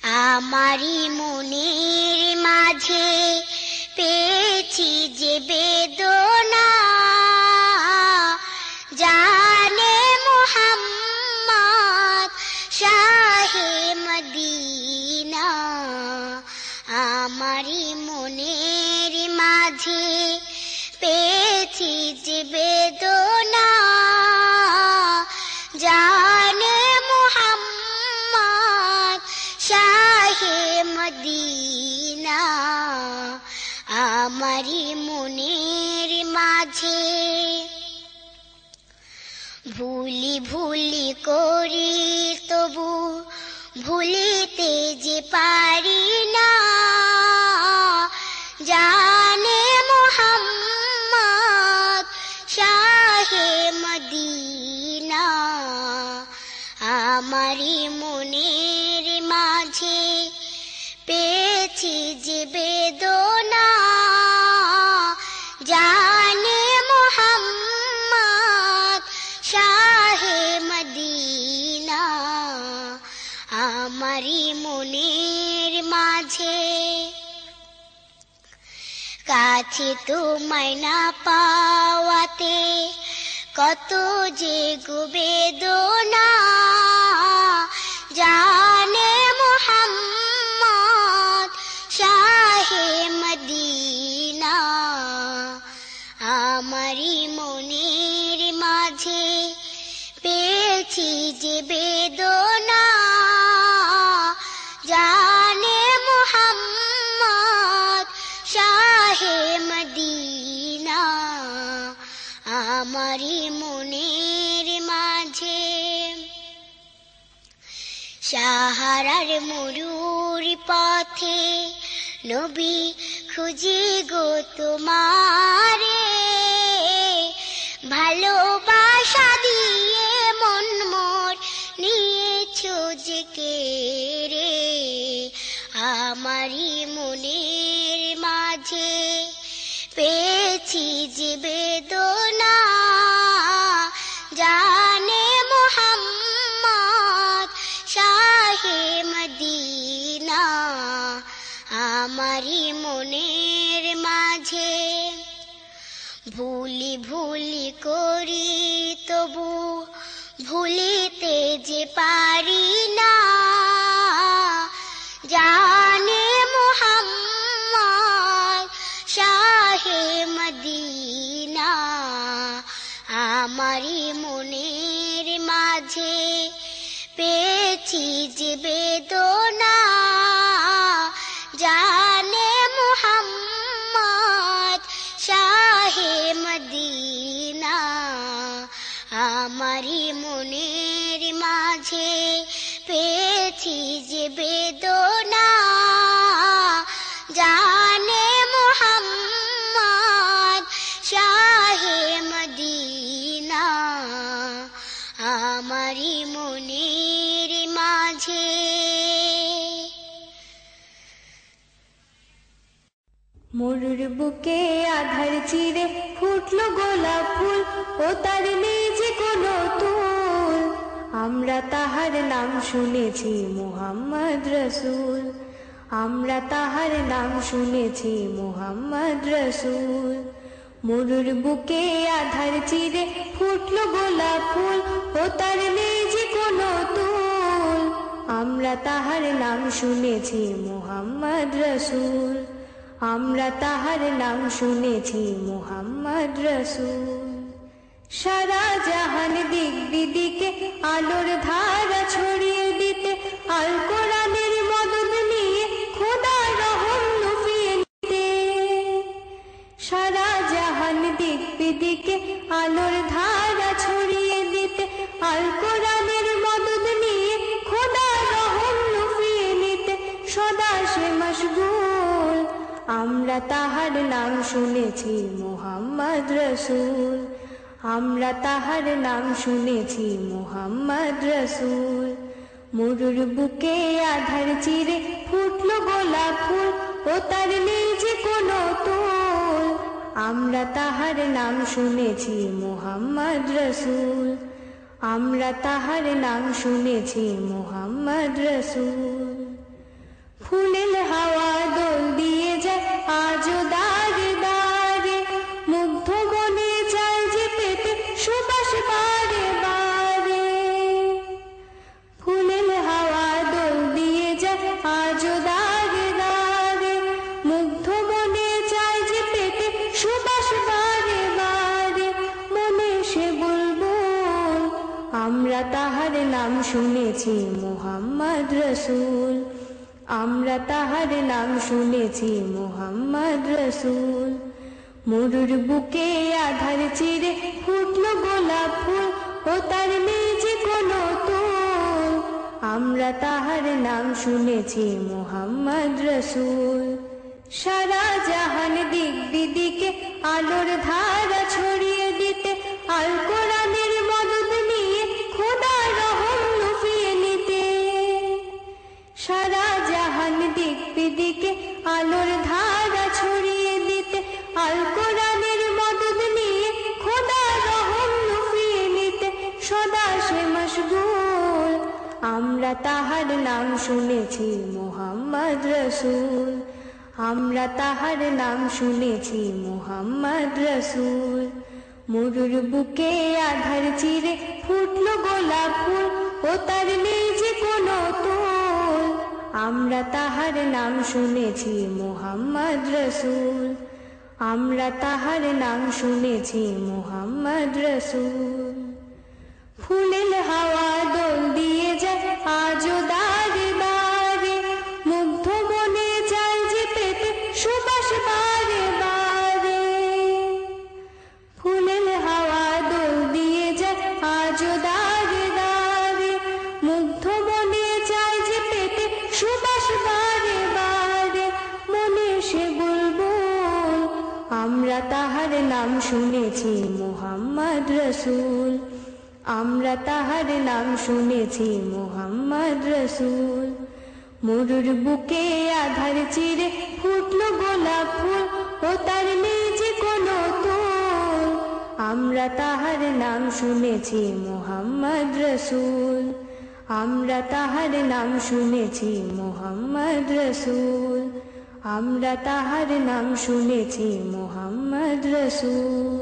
আমারি মনের মাঝে পেয়েছি যে বেদনা, জানে মুহাম্মদ শাহে মদিনা। আমারি মনের মাঝে পেয়েছি যে বেদনা, জানে মুহাম্মদ শাহে মদিনা। আমারি মনের মাঝে ভুলি ভুলি করি তবু ভুলিতে যে পারি না, জানে মুহাম্মদ শাহে মদিনা। আমারি মনের মাঝে পেয়েছি যে বেদনা, জানে মুহাম্মদ শাহে মদিনা। আমারি মনের মাঝে কাছে তোমায় না পাওয়াতে কত যে গো বেদনা, জানে মুহাম্মদ শাহে মদিনা। আমারি মনের মাঝে পেয়েছি যে বেদনা, জানে মুহাম্মদ শাহে মদিনা। আমারি মনের মাঝে সাহারার মরুর পথে নবী খুঁজি গো তোমারে, ভালোবাসা দিয়ে মন মোর নিয়েছো যে কেড়ে। আমারি মনের মাঝে পেয়েছি যে বেদনা, জানে মুহাম্মদ শাহে মদিনা। আমারি মনের মাঝে ভুলি ভুলি করি তবু ভুলিতে যে পারি না, জানে মুহাম্মদ শাহে মদিনা। আমারি মনের মাঝে পেয়েছি যে বেদনা, জানে মুহাম্মদ শাহে মদিনা। আমারি মনের মাঝে পেয়েছি যে বেদনা, জানে মুহাম্মদ শাহে মদিনা। আমারি মনের মাঝে মরুর বুকে আধার চিরে ফুটলো গোলাপ ফুল, ও তার নেই যে কোনো তুল। আমরা তাহার নাম শুনেছি মুহাম্মদ রসুল, আমরা তাহার নাম শুনেছি মুহাম্মদ রসুল। মরুর বুকে আধার চিরে ফুটলো গোলাপ ফুল, ও তার নেই যে কোনো তুল। আমরা তাহার নাম শুনেছি মুহাম্মদ রসুল, আমরা তাহার নাম শুনেছি মুহাম্মদ রসুল। সারা জাহান দিক বিদিকে আলোর ধারা ছড়িয়ে দিতে, আল কোরআনের মদদ নিয়ে খোদার রহম লুফিয়ে নিতে। সারা জাহান দিক বিদিকে আলোর ধারা ছড়িয়ে দিতে, আল কোরআনের মদদ নিয়ে খোদার রহম লুফিয়ে নিতে সদা সে মশগুল। আমরা তাহার নাম শুনেছি মুহাম্মদ রসুল, আমরা তাহার নাম শুনেছি মুহাম্মদ রসুল। মরুর বুকে আধার চিরে ফুটলো গোলাপ ফুল, ও তার নেই যে কোনো তুল। আমরা তাহার নাম শুনেছি মুহাম্মদ রসুল, আমরা তাহার নাম শুনেছি মুহাম্মদ রসুল। ফুলের হাওয়া দোল দিয়ে যায় আজো দাঁড়ে দাঁড়ে, মুগ্ধ মনে চায় যে পেতে সুবাস বারে বারে। ফুলের হাওয়া দোল দিয়ে যায় আজো দাঁড়ে দাঁড়ে, মুগ্ধ মনে চায় যে পেতে সুবাস বারে বারে। মনে সে বুলবুল, আমরা তাহার নাম শুনেছি মুহাম্মদ রসুল, আমরা তাহার নাম শুনেছি মুহাম্মদ রসুল। মরুর বুকে আধার চিরে ফুটলো গোলাপ ফুল, ও তার নেই যে কোনো তুল, আমরা তাহার নাম শুনেছি মুহাম্মদ রসুল। সারা জাহান দিক বিদিকে আলোর ধারা ছড়িয়ে দিতে, আল কোরআনের মদদ নিয়ে খোদার রহম লুফিয়ে নিতে। সারা জাহান দিক বিদিকে আলোর ধারা ছড়িয়ে দিতে, আল কোরআনের মদদ নিয়ে খোদার রহম লুফিয়ে নিতে সদা সে মশগুল, আমরা তাহার নাম শুনেছি মুহাম্মদ রসুল, আমরা তাহার নাম শুনেছি মুহাম্মদ রসুল। মরুর বুকে আধার চিরে ফুটলো গোলাপ ফুল, ও তার নেই যে কোনো তুল, আমরা তাহার নাম শুনেছি মুহাম্মদ রসুল, আমরা তাহার নাম শুনেছি মুহাম্মদ রসুল। ফুলের হাওয়া দোল দিয়ে যায় আজো দাঁড়ে দাঁড়ে, মুগ্ধ মনে চায় যে পেতে সুবাস বারে বারে। ফুলের হাওয়া দোল দিয়ে যায় আজো দাঁড়ে দাঁড়ে, মুগ্ধ মনে চায় যে পেতে সুবাস বারে বারে। মনে সে বুলবুল, আমরা তাহার নাম শুনেছি মুহাম্মদ রসুল, আমরা তাহার নাম শুনেছি মুহাম্মদ রসুল। মরুর বুকে আধার চিরে ফুটলো গোলাপ ফুল, ও তার নেই যে কোনো তুল, আমরা তাহার নাম শুনেছি মুহাম্মদ রসুল, আমরা তাহার নাম শুনেছি মুহাম্মদ রসুল, আমরা তাহার নাম শুনেছি মুহাম্মদ রসুল।